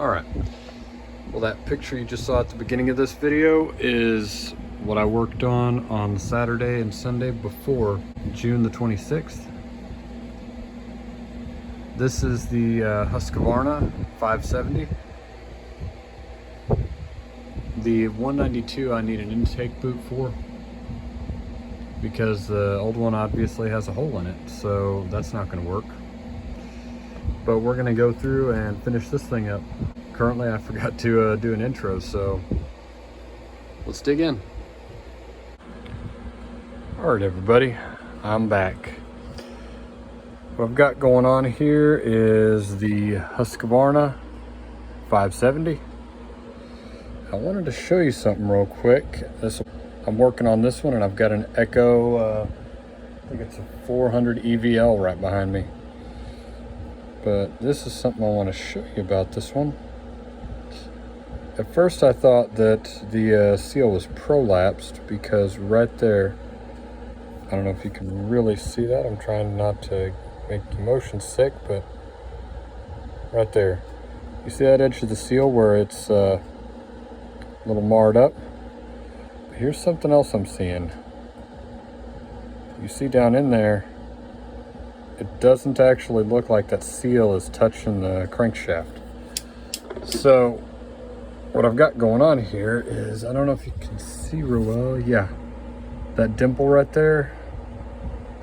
Alright, well, that picture you just saw at the beginning of this video is what I worked on Saturday and Sunday before June the 26th. This is the Husqvarna 570. The 192 I need an intake boot for because the old one obviously has a hole in it, so that's not going to work. But we're going to go through and finish this thing up. Currently I forgot to do an intro, so let's dig in. Alright everybody, I'm back. What I've got going on here is the Husqvarna 570. I wanted to show you something real quick. I'm working on this one and I've got an Echo, I think it's a 400 EVL right behind me. But this is something I want to show you about this one. At first I thought that the seal was prolapsed because right there, I don't know if you can really see that. I'm trying not to make you motion sick, but right there. You see that edge of the seal where it's a little marred up? But here's something else I'm seeing. You see down in there, it doesn't actually look like that seal is touching the crankshaft. So what I've got going on here is, I don't know if you can see real well, yeah, that dimple right there.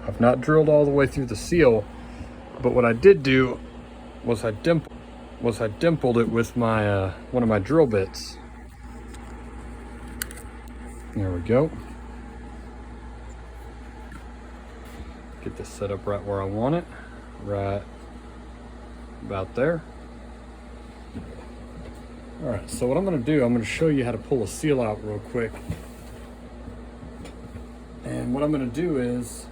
I've not drilled all the way through the seal, but what I did do was I dimpled it with my one of my drill bits. There we go. Get this set up right where I want it, right about there. All right, so what I'm gonna do, I'm gonna show you how to pull a seal out real quick. And what I'm gonna do is,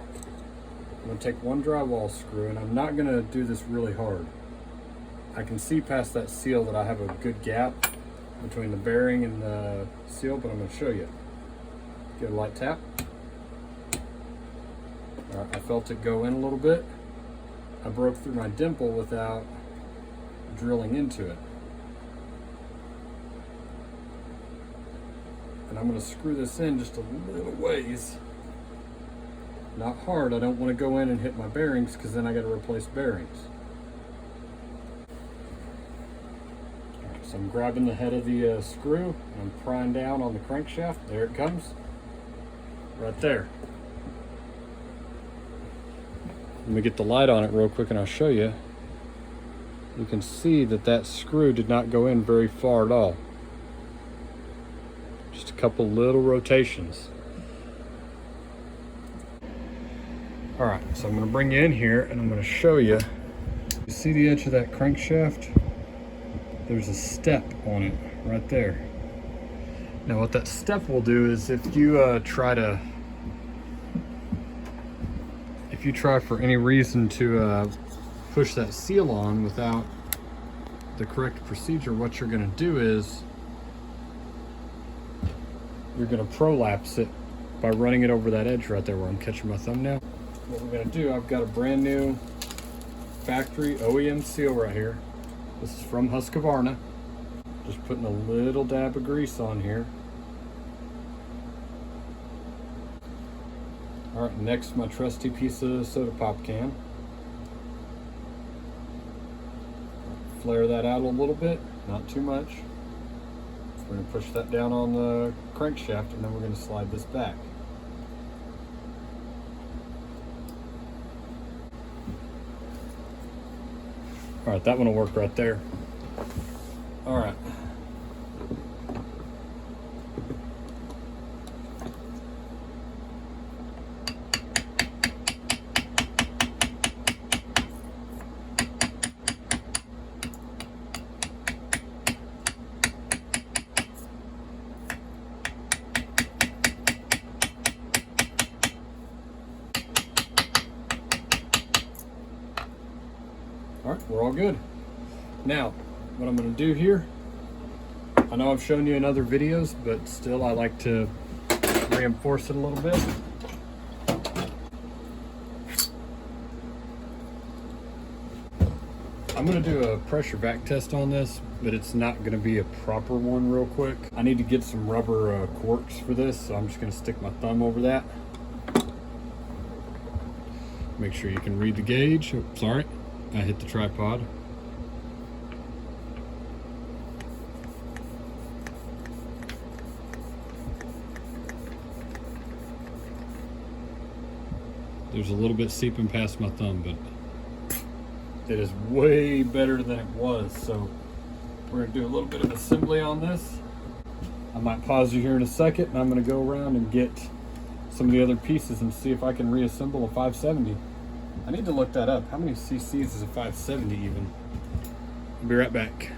I'm gonna take one drywall screw, and I'm not gonna do this really hard. I can see past that seal that I have a good gap between the bearing and the seal, but I'm gonna show you. Give it a light tap. All right, I felt it go in a little bit. I broke through my dimple without drilling into it. And I'm gonna screw this in just a little ways. Not hard, I don't wanna go in and hit my bearings because then I gotta replace bearings. All right, so I'm grabbing the head of the screw, and I'm prying down on the crankshaft. There it comes, right there. Let me get the light on it real quick and I'll show you. You can see that that screw did not go in very far at all. Just a couple little rotations. All right, so I'm gonna bring you in here and I'm gonna show you. You see the edge of that crankshaft? There's a step on it right there. Now what that step will do is if you try for any reason to push that seal on without the correct procedure, what you're going to do is you're going to prolapse it by running it over that edge right there where I'm catching my thumbnail. What we're going to do, I've got a brand new factory OEM seal right here. This is from Husqvarna. Just putting a little dab of grease on here. All right, next, my trusty piece of soda pop can. Flare that out a little bit, not too much. We're gonna push that down on the crankshaft and then we're gonna slide this back. All right, that one will work right there. All right. All right, we're all good. Now, what I'm gonna do here, I know I've shown you in other videos, but still I like to reinforce it a little bit. I'm gonna do a pressure vac test on this, but it's not gonna be a proper one real quick. I need to get some rubber corks for this, so I'm just gonna stick my thumb over that. Make sure you can read the gauge. Oh, sorry, I hit the tripod. There's a little bit seeping past my thumb, but it is way better than it was. So we're gonna do a little bit of assembly on this. I might pause you here in a second, and I'm gonna go around and get some of the other pieces and see if I can reassemble a 570. I need to look that up. How many cc's is a 570 even? I'll be right back.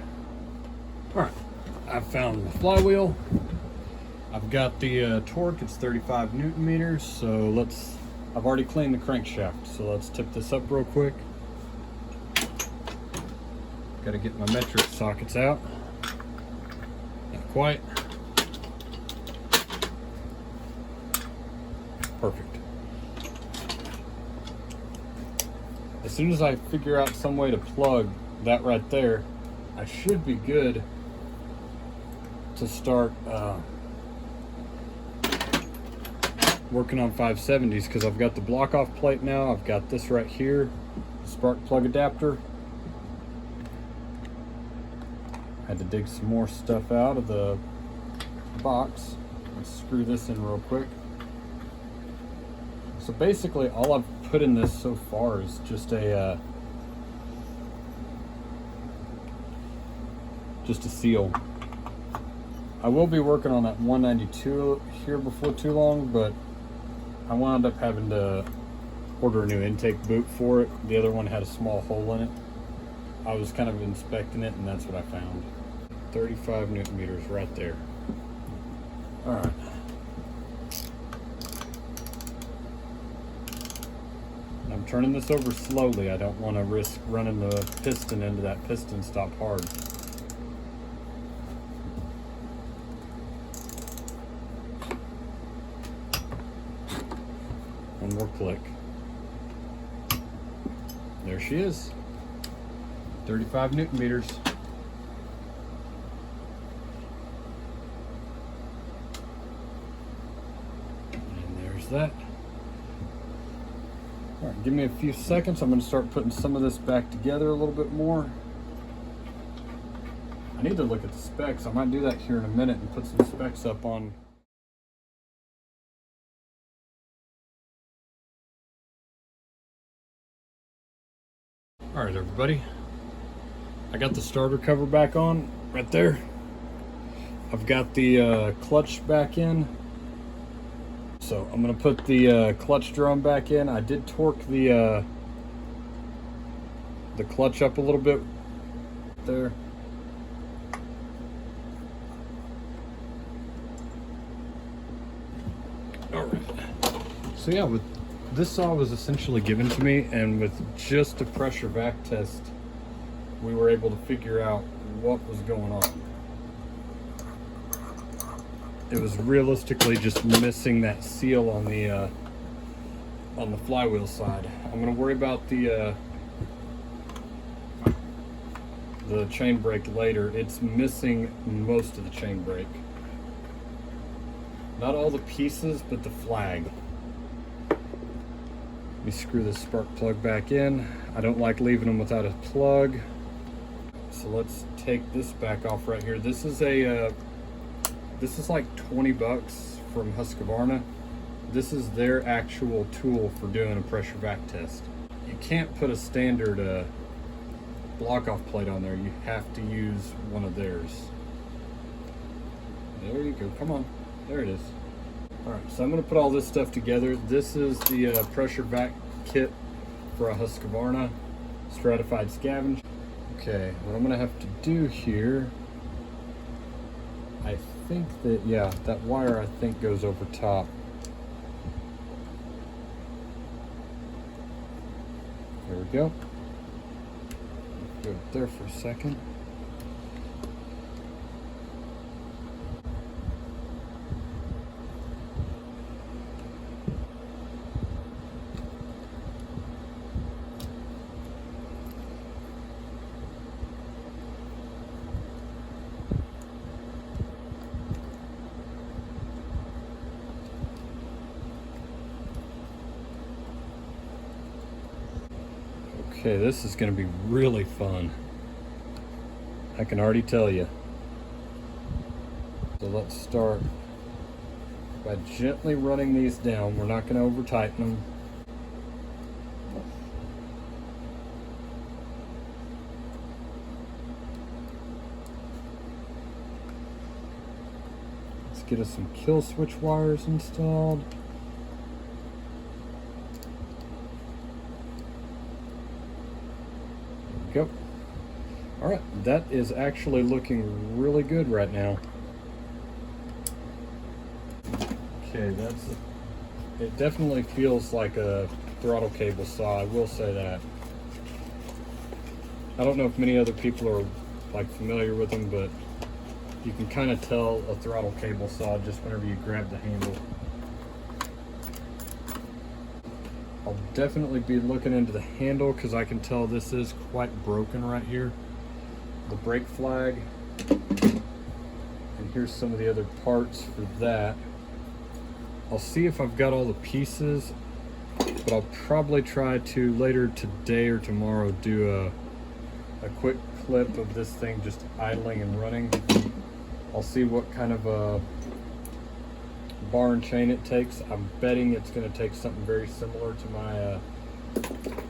All right, I've found the flywheel. I've got the torque, it's 35 Newton meters. So I've already cleaned the crankshaft. So let's tip this up real quick. Got to get my metric sockets out. Not quite. Perfect. As soon as I figure out some way to plug that right there, I should be good to start working on 570s, because I've got the block off plate now. I've got this right here, the spark plug adapter. Had to dig some more stuff out of the box. Let's screw this in real quick. So basically all I've put in this so far is just a seal. I will be working on that 192 here before too long, but I wound up having to order a new intake boot for it. The other one had a small hole in it. I was kind of inspecting it, and that's what I found. 35 Newton meters right there. All right. I'm turning this over slowly. I don't want to risk running the piston into that piston stop hard. One more click. There she is. 35 Newton meters. And there's that. All right, give me a few seconds. I'm going to start putting some of this back together a little bit more. I need to look at the specs. I might do that here in a minute and put some specs up on. All right, everybody. I got the starter cover back on right there. I've got the clutch back in. So I'm gonna put the clutch drum back in. I did torque the clutch up a little bit there. All right. So yeah, with this saw was essentially given to me, and with just a pressure vac test, we were able to figure out what was going on. It was realistically just missing that seal on the flywheel side. I'm gonna worry about the chain brake later. It's missing most of the chain brake. Not all the pieces, but the flag. Let me screw this spark plug back in. I don't like leaving them without a plug. So let's take this back off right here. This is like 20 bucks from Husqvarna. This is their actual tool for doing a pressure vac test. You can't put a standard block off plate on there. You have to use one of theirs. There you go, come on, there it is. All right, so I'm gonna put all this stuff together. This is the pressure vac kit for a Husqvarna stratified scavenge. Okay, what I'm gonna have to do here, I think that, yeah, that wire I think goes over top. There we go. Go up there for a second. Okay, this is going to be really fun. I can already tell you. So let's start by gently running these down. We're not going to over tighten them. Let's get us some kill switch wires installed. There we go. All right, that is actually looking really good right now. Okay, it definitely feels like a throttle cable saw, I will say that. I don't know if many other people are like familiar with them, but you can kind of tell a throttle cable saw just whenever you grab the handle. I'll definitely be looking into the handle because I can tell this is quite broken right here. The brake flag, and here's some of the other parts for that. I'll see if I've got all the pieces, but I'll probably try to later today or tomorrow do a quick clip of this thing just idling and running. I'll see what kind of a bar and chain it takes. I'm betting it's going to take something very similar to my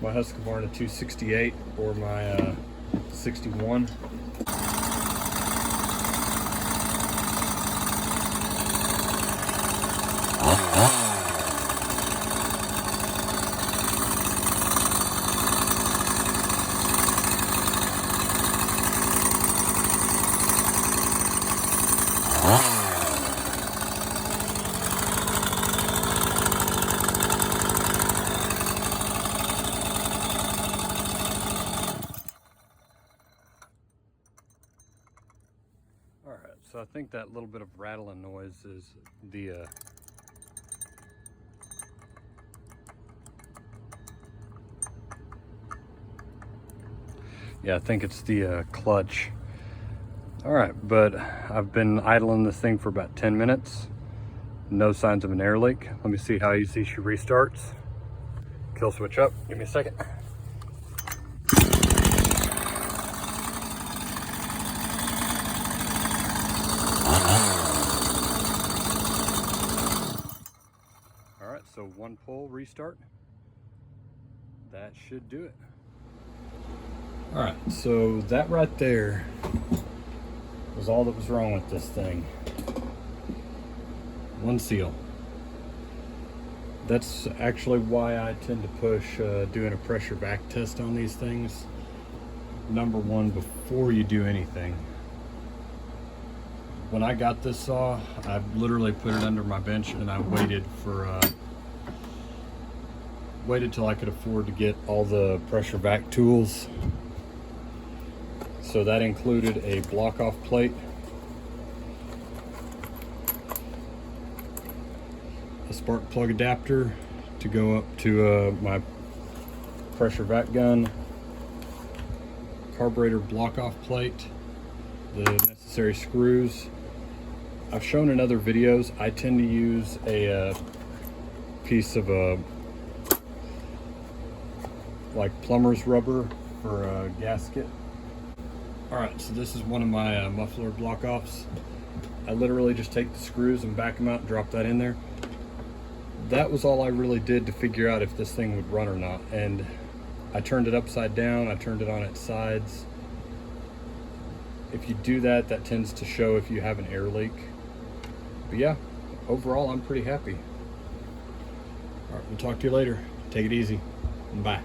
Husqvarna 268 or my 61. Alright, so I think that little bit of rattling noise is the yeah, I think it's the clutch. Alright, but I've been idling this thing for about 10 minutes. No signs of an air leak. Let me see how easy she restarts. Kill switch up, give me a second. Alright, so one pull, restart. That should do it. Alright, so that right there was all that was wrong with this thing. One seal. That's actually why I tend to push doing a pressure vac test on these things. Number one, before you do anything. When I got this saw, I literally put it under my bench and I waited till I could afford to get all the pressure vac tools. So that included a block off plate, a spark plug adapter to go up to my pressure vac gun, carburetor block off plate, the necessary screws. I've shown in other videos, I tend to use a piece of like plumber's rubber for a gasket. Alright, so this is one of my muffler block offs. I literally just take the screws and back them out and drop that in there. That was all I really did to figure out if this thing would run or not. And I turned it upside down, I turned it on its sides. If you do that, that tends to show if you have an air leak. But yeah, overall I'm pretty happy. Alright, we'll talk to you later. Take it easy. Bye.